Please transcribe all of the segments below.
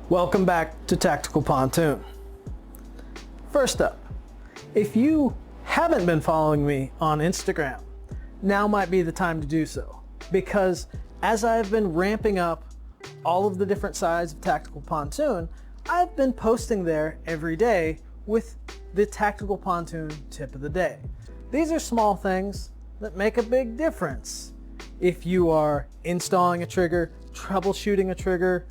Welcome back to Tactical Pontoon. First up, if you haven't been following me on Instagram, now might be the time to do so, because as I've been ramping up all of the different sides of Tactical Pontoon, I've been posting there every day with the Tactical Pontoon tip of the day. These are small things that make a big difference if you are installing a trigger, troubleshooting a trigger,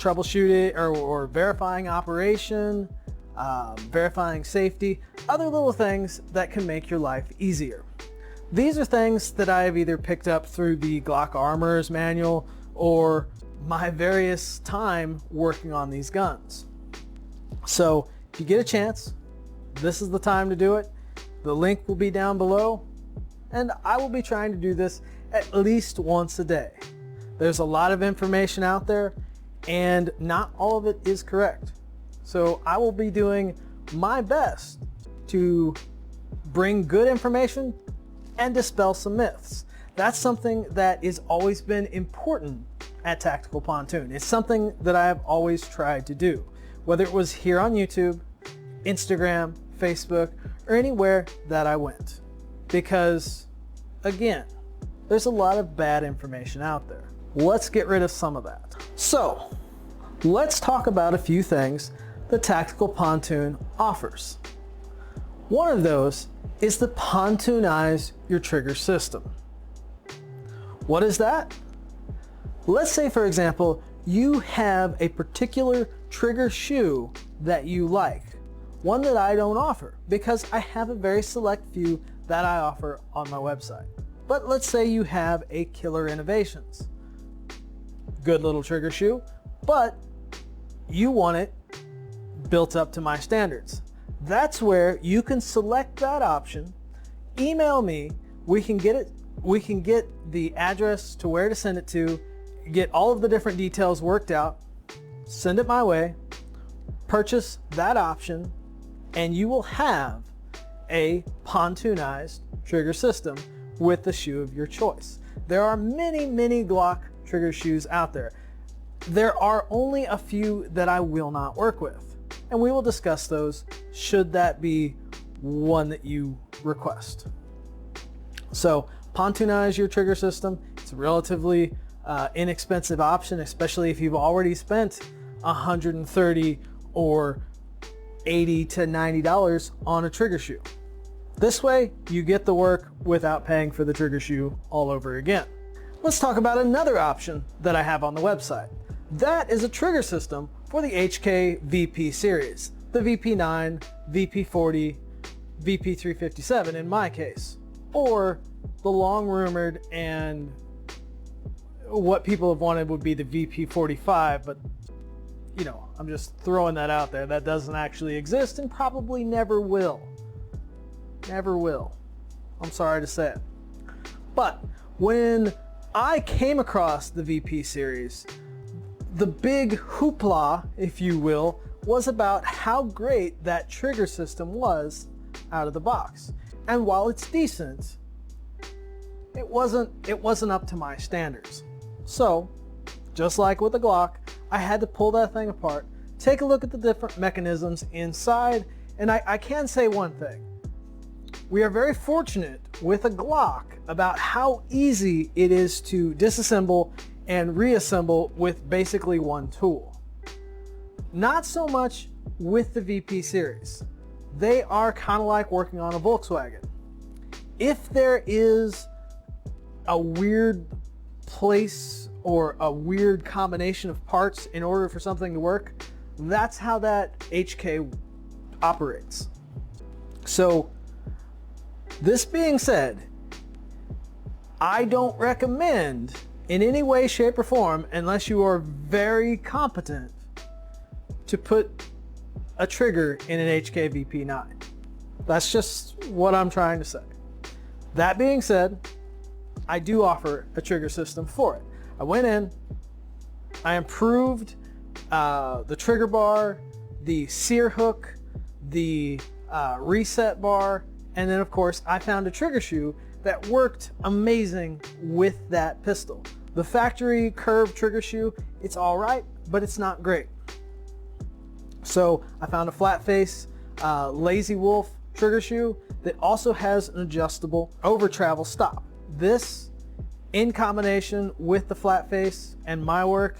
or verifying operation, verifying safety, other little things that can make your life easier. These are things that I have either picked up through the Glock Armorer's Manual or my various time working on these guns. So if you get a chance, this is the time to do it. The link will be down below, and I will be trying to do this at least once a day. There's a lot of information out there, and not all of it is correct. So I will be doing my best to bring good information and dispel some myths. That's something that has always been important at Tactical Pontoon. It's something that I have always tried to do, whether it was here on YouTube, Instagram, Facebook, or anywhere that I went. Because, again, there's a lot of bad information out there. Let's get rid of some of that. So, let's talk about a few things that Tactical Pontoon offers. One of those is the Pontoonize Your Trigger system. What is that? Let's say, for example, you have a particular trigger shoe that you like, one that I don't offer because I have a very select few that I offer on my website. But let's say you have a Killer Innovations. Good little trigger shoe, but you want it built up to my standards. That's where you can select that option, email me, we can get the address to where to send it to, get all of the different details worked out, send it my way, purchase that option, and you will have a pontoonized trigger system with the shoe of your choice. There are many Glock trigger shoes out there. There are only a few that I will not work with, and we will discuss those should that be one that you request. So pontoonize your trigger system. It's a relatively inexpensive option, especially if you've already spent $130 or $80 to $90 on a trigger shoe. This way you get the work without paying for the trigger shoe all over again. Let's talk about another option that I have on the website. That is a trigger system for the HK VP series, the VP9, VP40, VP357 in my case, or the long rumored and what people have wanted would be the VP45, but you know, I'm just throwing that out there. That doesn't actually exist and probably never will. Never will. I'm sorry to say it. But when I came across the VP series, the big hoopla, if you will, was about how great that trigger system was out of the box. And while it's decent, it wasn't up to my standards. So, just like with the Glock, I had to pull that thing apart, take a look at the different mechanisms inside, and I can say one thing. We are very fortunate with a Glock about how easy it is to disassemble and reassemble with basically one tool. Not so much with the VP series. They are kind of like working on a Volkswagen. If there is a weird place or a weird combination of parts in order for something to work, that's how that HK operates. So, this being said, I don't recommend in any way, shape, or form, unless you are very competent, to put a trigger in an HK VP9. That's just what I'm trying to say. That being said, I do offer a trigger system for it. I went in, I improved the trigger bar, the sear hook, the reset bar, and then of course I found a trigger shoe that worked amazing with that pistol. The factory curved trigger shoe, it's all right, but it's not great. So I found a flat face Lazy Wolf trigger shoe that also has an adjustable over travel stop. This, in combination with the flat face and my work,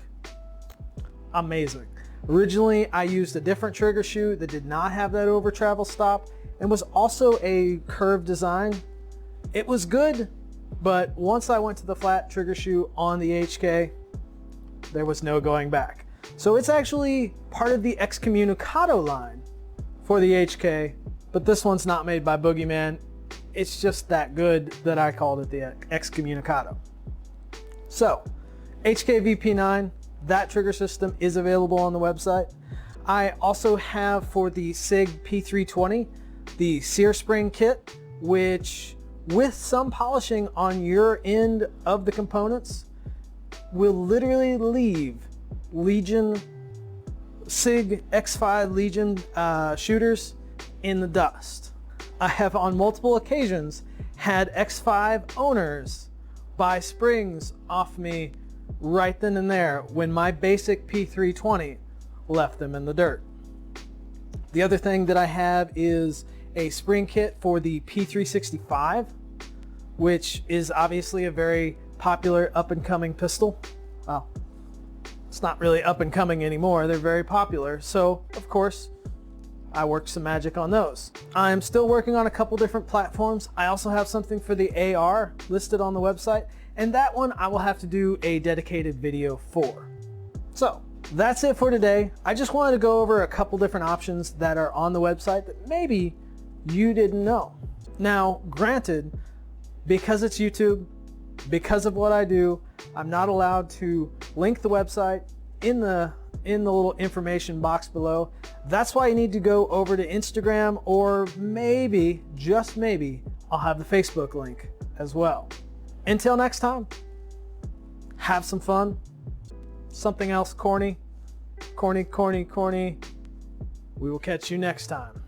amazing. Originally, I used a different trigger shoe that did not have that over travel stop and was also a curved design. It was good, but once I went to the flat trigger shoe on the HK, there was no going back. So it's actually part of the Excommunicado line for the HK, but this one's not made by Boogeyman. It's just that good that I called it the Excommunicado. So, HK VP9, that trigger system is available on the website. I also have for the SIG P320, the sear spring kit, which with some polishing on your end of the components will literally leave Legion, SIG X5 Legion shooters in the dust. I have on multiple occasions had X5 owners buy springs off me right then and there when my basic P320 left them in the dirt. The other thing that I have is a spring kit for the P365, which is obviously a very popular up-and-coming pistol. Well, it's not really up-and-coming anymore. They're very popular. So, of course, I worked some magic on those. I'm still working on a couple different platforms. I also have something for the AR listed on the website, and that one I will have to do a dedicated video for. So, that's it for today. I just wanted to go over a couple different options that are on the website that maybe you didn't know. Now, granted, because it's YouTube, because of what I do, I'm not allowed to link the website in the little information box below. That's why you need to go over to Instagram, or maybe, just maybe, I'll have the Facebook link as well. Until next time, have some fun. Something else corny. We will catch you next time.